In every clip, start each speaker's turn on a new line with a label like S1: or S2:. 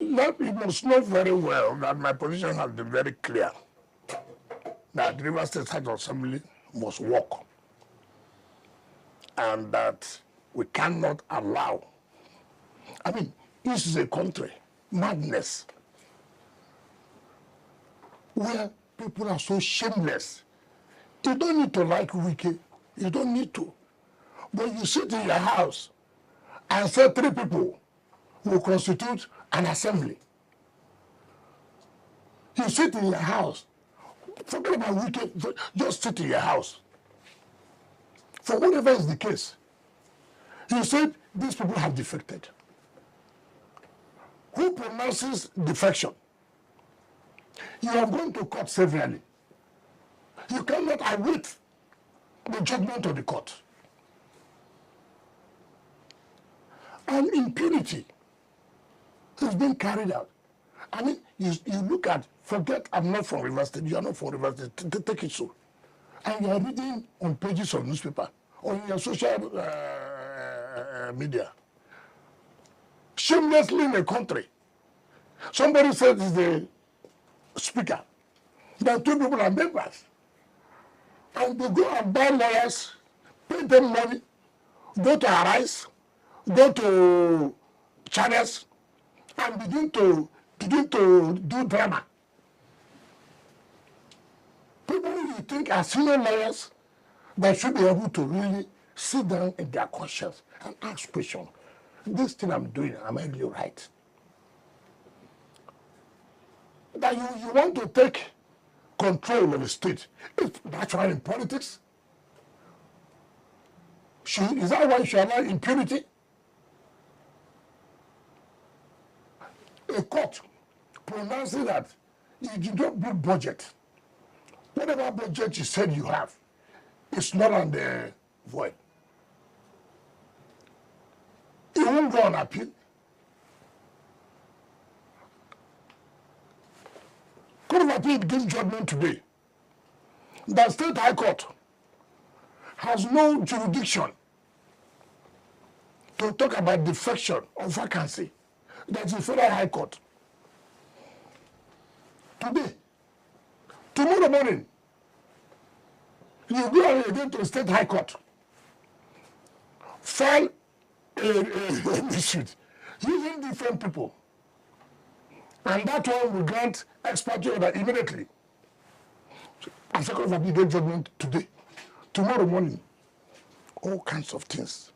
S1: You must know very well that my position has been very clear. That River State House Assembly must work. And that we cannot allow. I mean, this is a country, madness, where people are so shameless. You don't need to like Wike. You don't need to. But you sit in your house and say 3 people will constitute an assembly. You sit in your house. Forget about Wike. Just sit in your house. For whatever is the case. You said these people have defected. Who pronounces defection? You are going to court severally. You cannot await the judgment of the court. And impunity is being carried out. I mean, you look at, forget I'm not from River State, you are not from River State, take it so. And you are reading on pages of newspaper, on your social media, shamelessly in a country. Somebody said it's the speaker. There are 2 people are members. And they go and buy lawyers, pay them money, go to Arise, go to channels, and begin to do drama. People you think are senior lawyers that should be able to really sit down in their conscience and ask questions. This thing I'm doing, am I really right? That you want to take control of the state. It's natural in politics. Is that why you should allow impunity? A court pronouncing that you did not bring budget. Whatever budget you said you have, it's not on the void. It won't go on appeal. Court of Appeal gives judgment today. The State High Court has no jurisdiction to talk about defection or vacancy. That's the Federal High Court. Today, tomorrow morning, you go again to the State High Court, file a dispute using different people. And that one will grant expertise order immediately. And Court of Appeal get judgment today. Tomorrow morning, all kinds of things.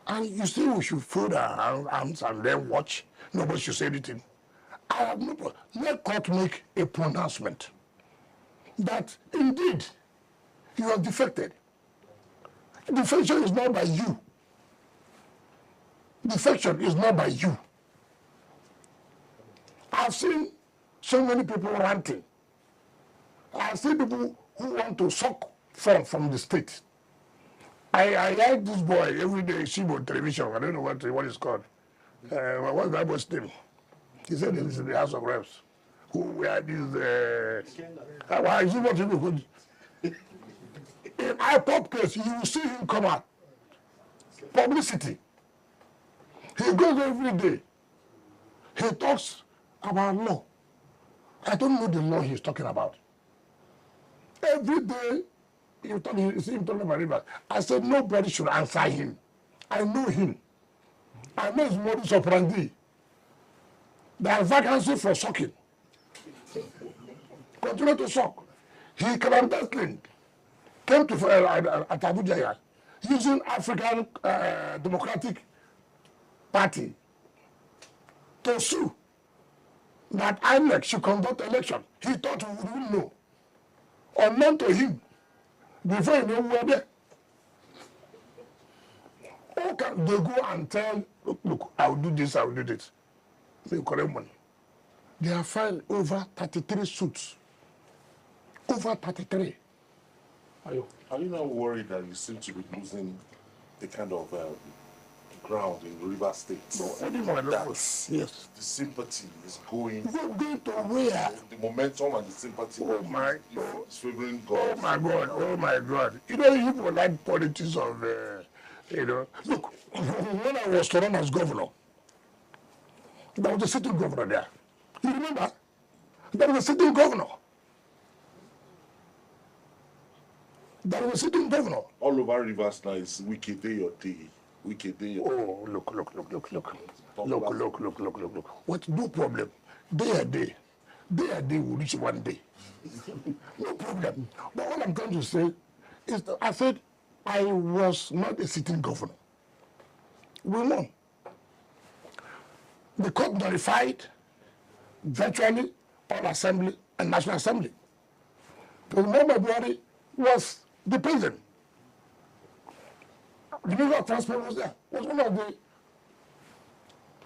S1: And you say we should fold our arms and then watch. Nobody should say anything. I have no problem. Let court make a pronouncement that indeed you are defected. Defection is not by you. Defection is not by you. I've seen so many people ranting. I've seen people who want to suck from the state. I like this boy every day, see him on television. I don't know what it's called. What's that boy's name? He said he's in the House of Reps. Who were these... I see what people could... In IPOP case, you will see him come out. Publicity. He goes every day. He talks about law. I don't know the law he's talking about. Every day, you see him talking about rivers. I said, nobody should answer him. I know him. I know his modus operandi. There are vacancies for sucking. Continue to suck. He clandestinely came to at Abuja using African Democratic Party to sue that INEC should conduct election. He thought we wouldn't know. Unknown to him, before he knew we were there. How can they go and tell, look, I will do this, I will do this. They collect money. They have filed over 33 suits. Over 33.
S2: Are you not worried that you seem to be losing the kind of ground in River State?
S1: No, anyone else. Yes.
S2: The sympathy is going.
S1: Going to where?
S2: The momentum and the sympathy is favoring God.
S1: Oh my God, oh my God. You know, you people like politics of, you know. Look, when I was to run as governor, There was a sitting governor there. You remember? There was a sitting governor. There was a sitting governor.
S2: All over Rivers now is Wike day your day. Wike day your day.
S1: Oh, look. Look. What? No problem. Day a day will reach one day. No problem. But what I'm trying to say is that I said I was not a sitting governor. We won. The court nullified virtually all assembly and national assembly. The Muhammad Buhari was the president. The Minister of Transport was there. Was one of the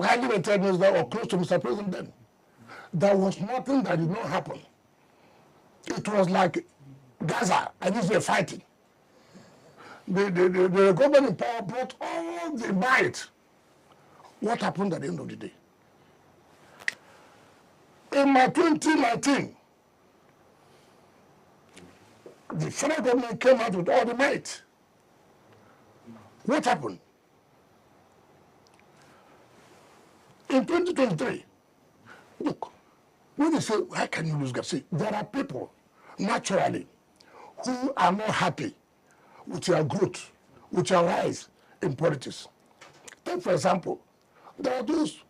S1: highly rated ministers or close to Mr. President then. There was nothing that did not happen. It was like Gaza and Israel fighting. The government in power brought all the might. What happened at the end of the day? In my 2019, the federal government came out with all the might. What happened? In 2023, look, when they say, why can you lose gas? See, there are people, naturally, who are not happy with your growth, with your rise in politics. Take, for example, there are those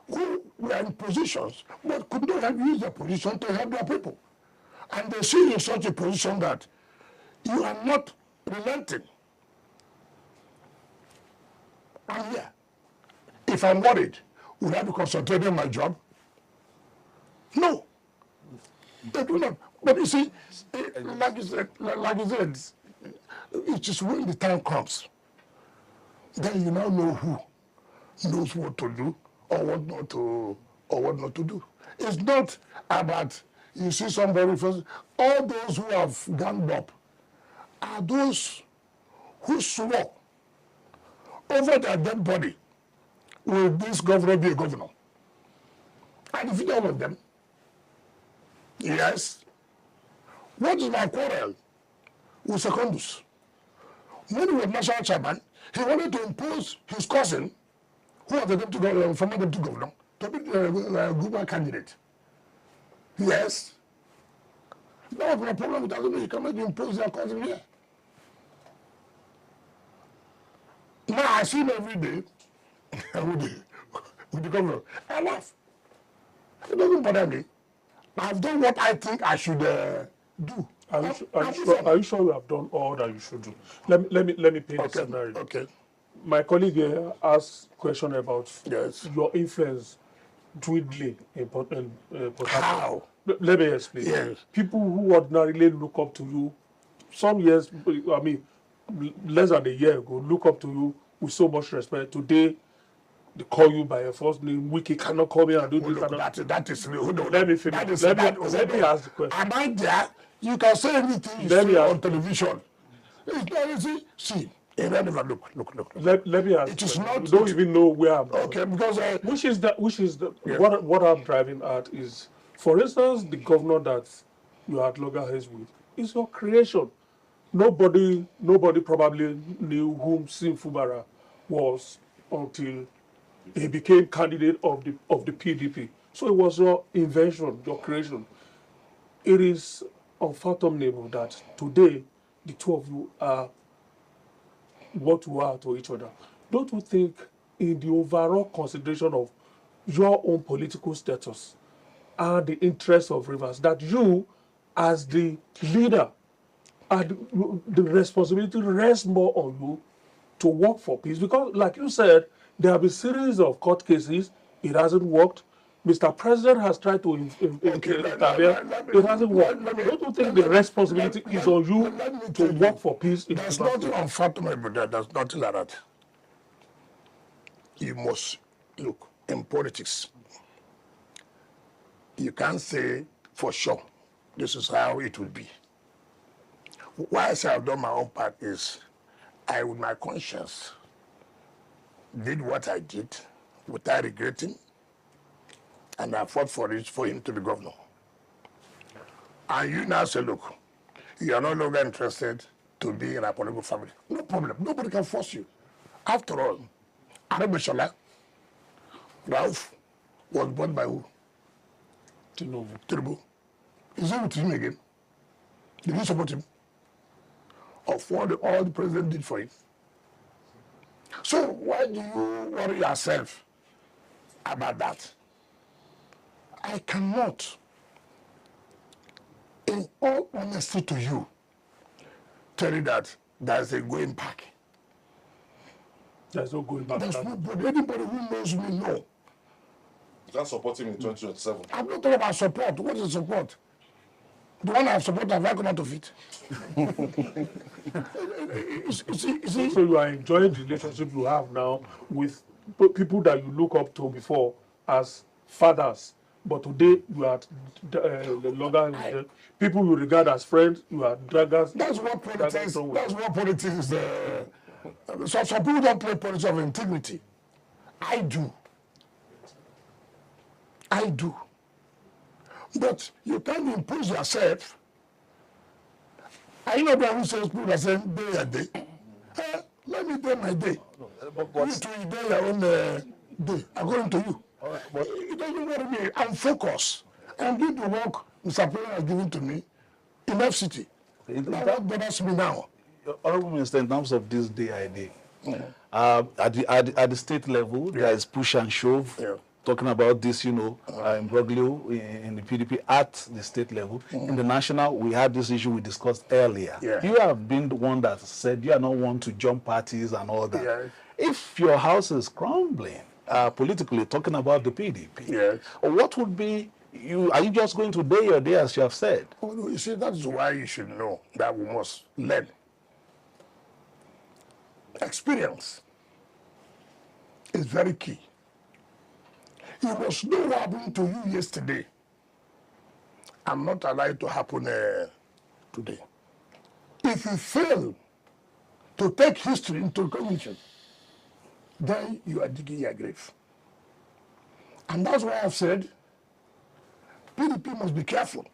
S1: who were in positions but could not have used their position to help their people. And they see you in such a position that you are not relenting. I'm here. If I'm worried, would I be concentrating on my job? No. They do not. But you see, like you said, it is when the time comes, then you now know who knows what to do or what not to do. It's not about you see somebody first. All those who have ganged up are those who swore over their dead body, will this governor be a governor? I defeated all of them. Yes. What is my quarrel with Secondus? When he was national chairman, he wanted to impose his cousin, who was the deputy governor, former deputy governor, to be the gubernatorial candidate. Yes. That was my problem with that. You cannot impose their cousin here. Now I see him every day with the governor. I laugh. It doesn't bother me. I've done what I think I should do.
S3: Are you sure you have done all that you should do? Let me paint a scenario.
S1: Okay.
S3: My colleague here asked a question about your influence dwindling in Port Harcourt.
S1: How?
S3: Let me explain.
S1: Yes.
S3: People who ordinarily look up to you, some years, I mean, less than a year ago, look up to you with so much respect. Today, they call you by your first name. Wike cannot call me and do this.
S1: That is me.
S3: Let me finish. Let me ask the question.
S1: Am I there? You can say anything you see on television. It's not easy. See, irrelevant. Look.
S3: Let me ask.
S1: It is not.
S3: You don't even know where I'm going.
S1: Okay, because
S3: which is what I'm driving at is, for instance, the governor that you had loggerheads with is your creation. Nobody probably knew whom Sim Fubara was until he became candidate of the PDP. So it was your invention, your creation. It is unfathomable that today the two of you are what you are to each other. Don't you think, in the overall consideration of your own political status and the interests of Rivers, that you, as the leader, the responsibility rests more on you to work for peace? Because, like you said, there have been series of court cases. It hasn't worked. Mr. President has tried to intervene. It hasn't worked. Don't you think the responsibility is on you to work for peace?
S1: There's nothing unfathomable there. There's nothing like that. You must look in politics. You can't say for sure this is how it will be. Why I say I've done my own part is I, with my conscience, did what I did without regretting, and I fought for him to be governor. And you now say, look, you are no longer interested to be in a political family. No problem. Nobody can force you. After all, Arabeshala, Ralph, was bought by who? Tinubu. Is he with him again? Did you support him? Of what all the president did for him? So why do you worry yourself about that? I cannot, in all honesty to you, tell you that there's a going back.
S3: There's no going back.
S1: There's nobody, anybody who knows me know.
S2: You can't support him in 2027.
S1: I'm not talking about support. What is support? The one I support, have I come out of it?
S3: So you are enjoying the relationship you have now with people that you look up to before as fathers, but today you are no longer people you regard as friends. You are draggers.
S1: That's what politics. That's what politics is. So some people don't play politics of integrity. I do. I do. But you can't impose yourself. I know that who says people are saying day a day. Let me do my day. You too, you do your own day, according to you. But it doesn't worry me. I'm focused. I'm doing the work Mr. President has given to me in FCT. That bothers me now.
S4: Honorable Minister, in terms of this day I day, at the state level, there is push and shove. Talking about this, imbroglio in the PDP at the state level. In the national, we had this issue we discussed earlier. You have been the one that said you are not one to jump parties and all that. If your house is crumbling, politically, talking about the PDP, what would be, are you just going to day your day as you have said?
S1: Oh, no, you see, that's why you should know that we must learn. Experience is very key. You must know what happened to you yesterday. I'm not allowed to happen today. If you fail to take history into recognition, then you are digging your grave. And that's why I've said PDP must be careful.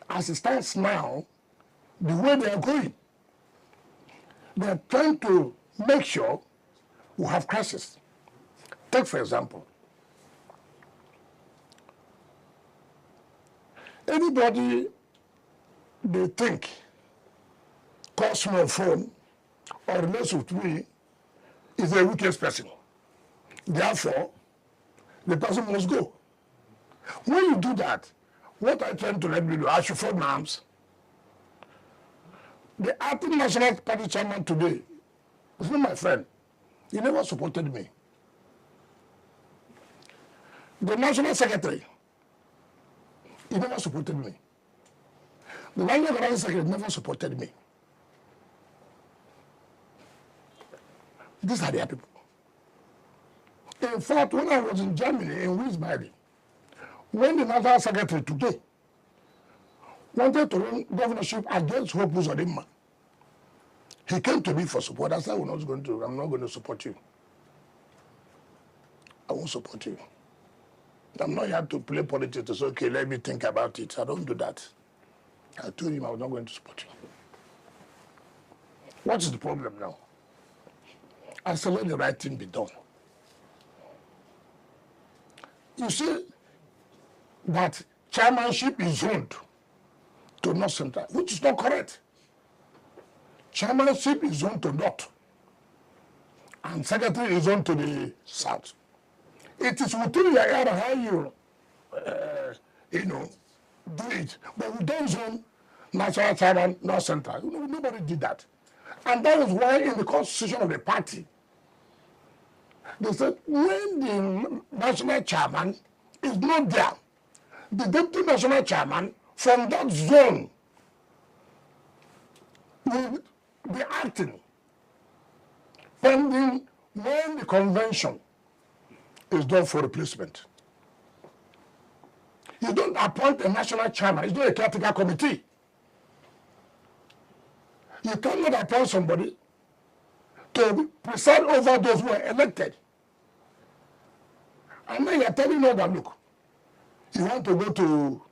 S1: As it stands now, the way they are going, they are trying to make sure we have crisis. Take, for example, anybody they think calls my phone or relates with me is the weakest person. Therefore, the person must go. When you do that, what I tend to let me do, I should fold my arms. The acting National Party chairman today is not my friend. He never supported me. The National Secretary, he never supported me. The National Organizing Secretary never supported me. These are their people. In fact, when I was in Germany, in Wiesbaden, when the National Secretary today wanted to run governorship against Hope Uzodimma, he came to me for support. I said, I'm not going to support you. I won't support you. I'm not here to play politics to say, okay, let me think about it. I don't do that. I told him I was not going to support you. What is the problem now? I said, let the right thing be done. You see that chairmanship is zoned to North Central, which is not correct. Chairmanship is zoned to North, and secretary is zoned to the South. It is within your area how you, do it. But we don't zone national chairman, North Central. Nobody did that. And that is why in the constitution of the party, they said when the national chairman is not there, the deputy national chairman from that zone will be acting pending when the convention is done for replacement. You don't appoint a national chairman. It's not a caretaker committee. You cannot appoint somebody to preside over those who are elected. And then you're telling them that, look, you want to go to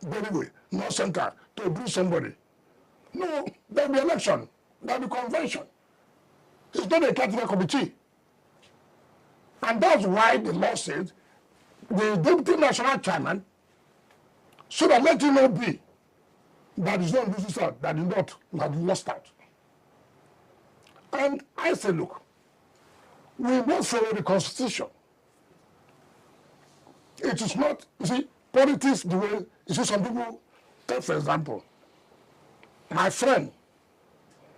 S1: Benue, North Central, to do somebody. No, there'll be election. There'll be convention. It's not a caretaker committee. And that's why the law says the deputy national chairman should have let you know be that is not loses out, that is not lost out. And I say, look, we must follow the Constitution. It is not, you see, politics the way, you see, some people, take for example, my friend,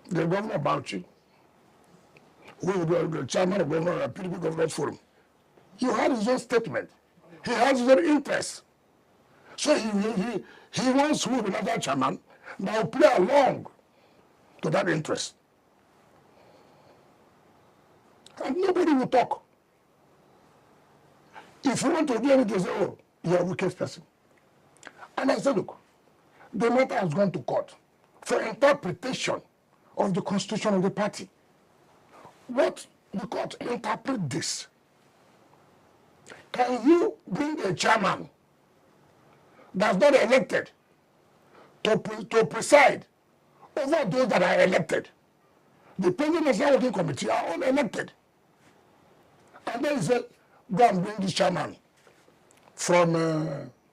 S1: the governor of Bauchi, who is the chairman of the PDP Governors Forum, you had his own statement. He has his own interests. So he wants to be another chairman that will play along to that interest. And nobody will talk. If you want to do anything, say, oh, you're a wicked person. And I said, look, the matter has gone to court for interpretation of the constitution of the party. What the court interpret this? Can you bring a chairman that's not elected to preside over those that are elected? The President of the National Working Committee are all elected. And then he said, go and bring this chairman from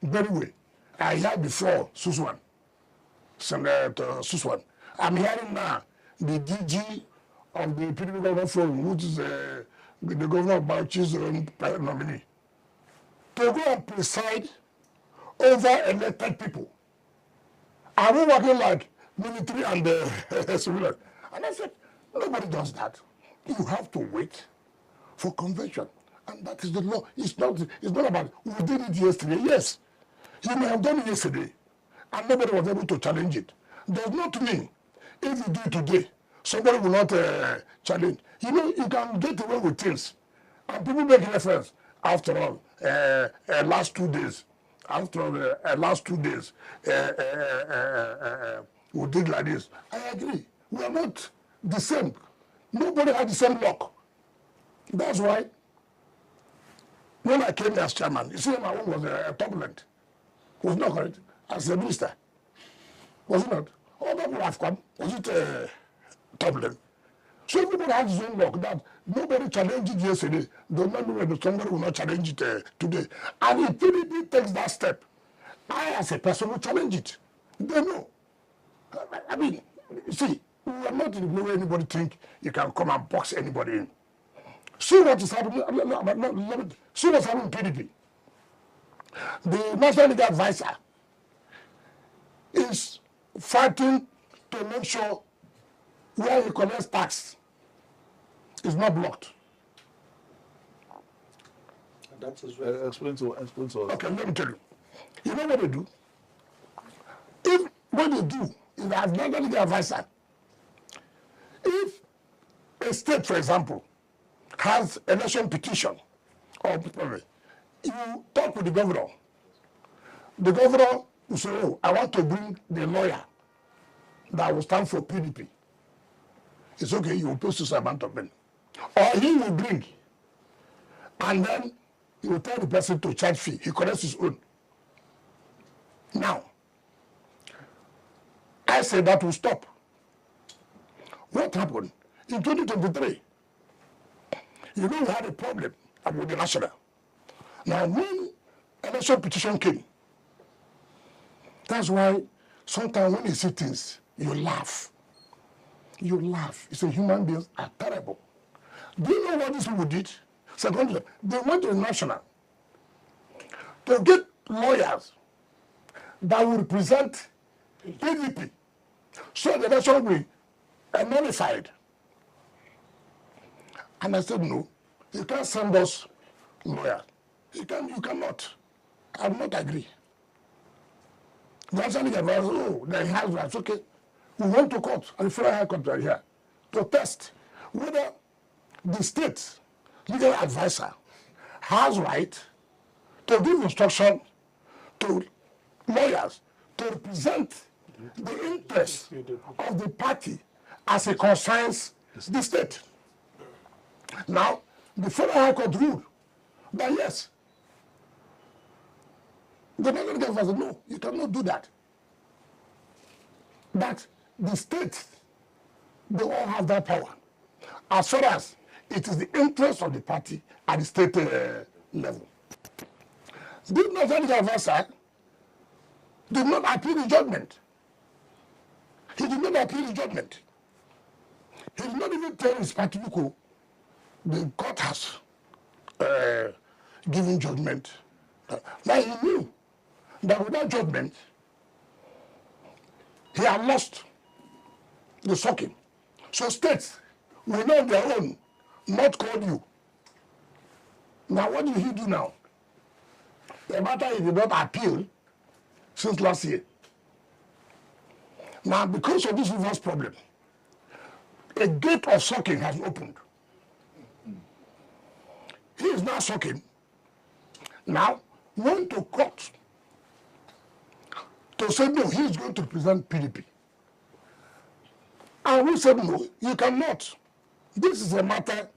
S1: Berry. I heard before Suswan. Senator Suswan. I'm hearing now the DG of the PDP Government Forum, which is the governor of Bauchi's nominee, to go and preside over elected people. Are we working like military and civilian? And I said, nobody does that. You have to wait for convention. And that is the law. It's not about, we did it yesterday. Yes, you may have done it yesterday, and nobody was able to challenge it. Does not mean if you do it today, somebody will not challenge. You know, you can get away with things. And people make reference, after all, last 2 days, we did like this. I agree. We are not the same. Nobody had the same luck. That's why when I came as chairman, you see, my own was turbulent. Was not correct. As a minister. Was it not? All that would have come. Was it turbulent? So everybody has his own luck that nobody challenged it yesterday. Does not mean that somebody will not challenge it today. And if PDP takes that step, I as a person will challenge it. They know. I mean, see, we are not in the way anybody think you can come and box anybody in. See what is happening. See what's happening in PDP. The National Legal Advisor is fighting to make sure where he collects tax is not blocked.
S4: That is right. Explain to us.
S1: Okay, let me tell you. You know what they do? What they do is as National Legal Advisor, if a state, for example, has election petition, or you talk with the governor will say, oh, I want to bring the lawyer that will stand for PDP. It's okay, you will pay this amount of money. Or he will bring, and then he will tell the person to charge fee. He collects his own. Now, I say that will stop. What happened? In 2023, you know we had a problem with the national. Now, when election petition came, that's why sometimes when you see things, you laugh. You laugh. You say human beings are terrible. Do you know what these people did? Secondly, they went to the national to get lawyers that will represent PDP. So the election will be nullified. And I said, no, you can't send us lawyers. You cannot. I will not agree. The National Advisor, oh, they have rights. Okay. We went to court, and the Federal High Court right here, to test whether the state legal advisor has right to give instruction to lawyers to represent the interests of the party as it concerns the state. Now, the Federal High Court ruled that yes, the National Legal Advisor, no, you cannot do that. That the states, they all have that power. As far as it is the interest of the party at the state level. This national legal advisor did not appeal the judgment. He did not appeal the judgment. He did not even tell his party, look, the court has given judgment. Now he knew that without judgment, he had lost the sucking. So states will know their own, not call you. Now what did he do now? The matter he did not appeal since last year. Now because of this reverse problem, a gate of sucking has opened. He is now sucking. Now went to court to say no, he is going to represent PDP. And we said no, you cannot. This is a matter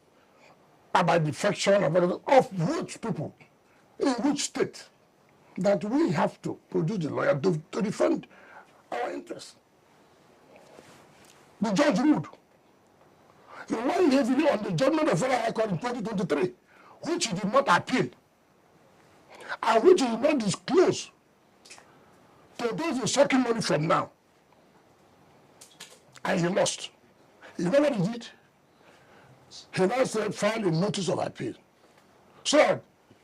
S1: about defection of which people, in which state, that we have to produce the lawyer to defend our interests. The judge ruled. He relied heavily on the judgment of Federal High Court in 2023, which he did not appeal, and which he did not disclose to those who sucking money from now. And he lost. You know what he did? He now said, file a notice of appeal. So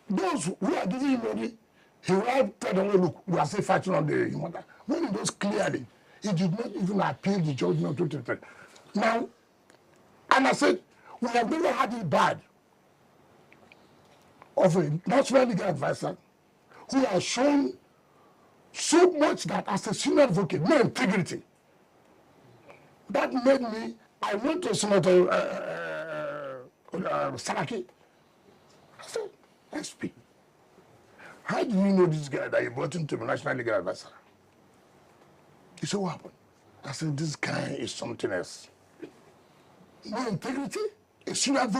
S1: those who are giving him money, he will have tell them, look, we are still fighting on the matter. When he knows clearly, he did not even appeal the judgment of 2023. Now, and I said, we have never had it bad of a national legal advisor who has shown so much that as a senior advocate, no integrity. That made me, I went to Senator Saraki. I said, SP, how do you know this guy that you brought into the national legal advisor? He said, what happened? I said, this guy is something else. No integrity, a senior advocate.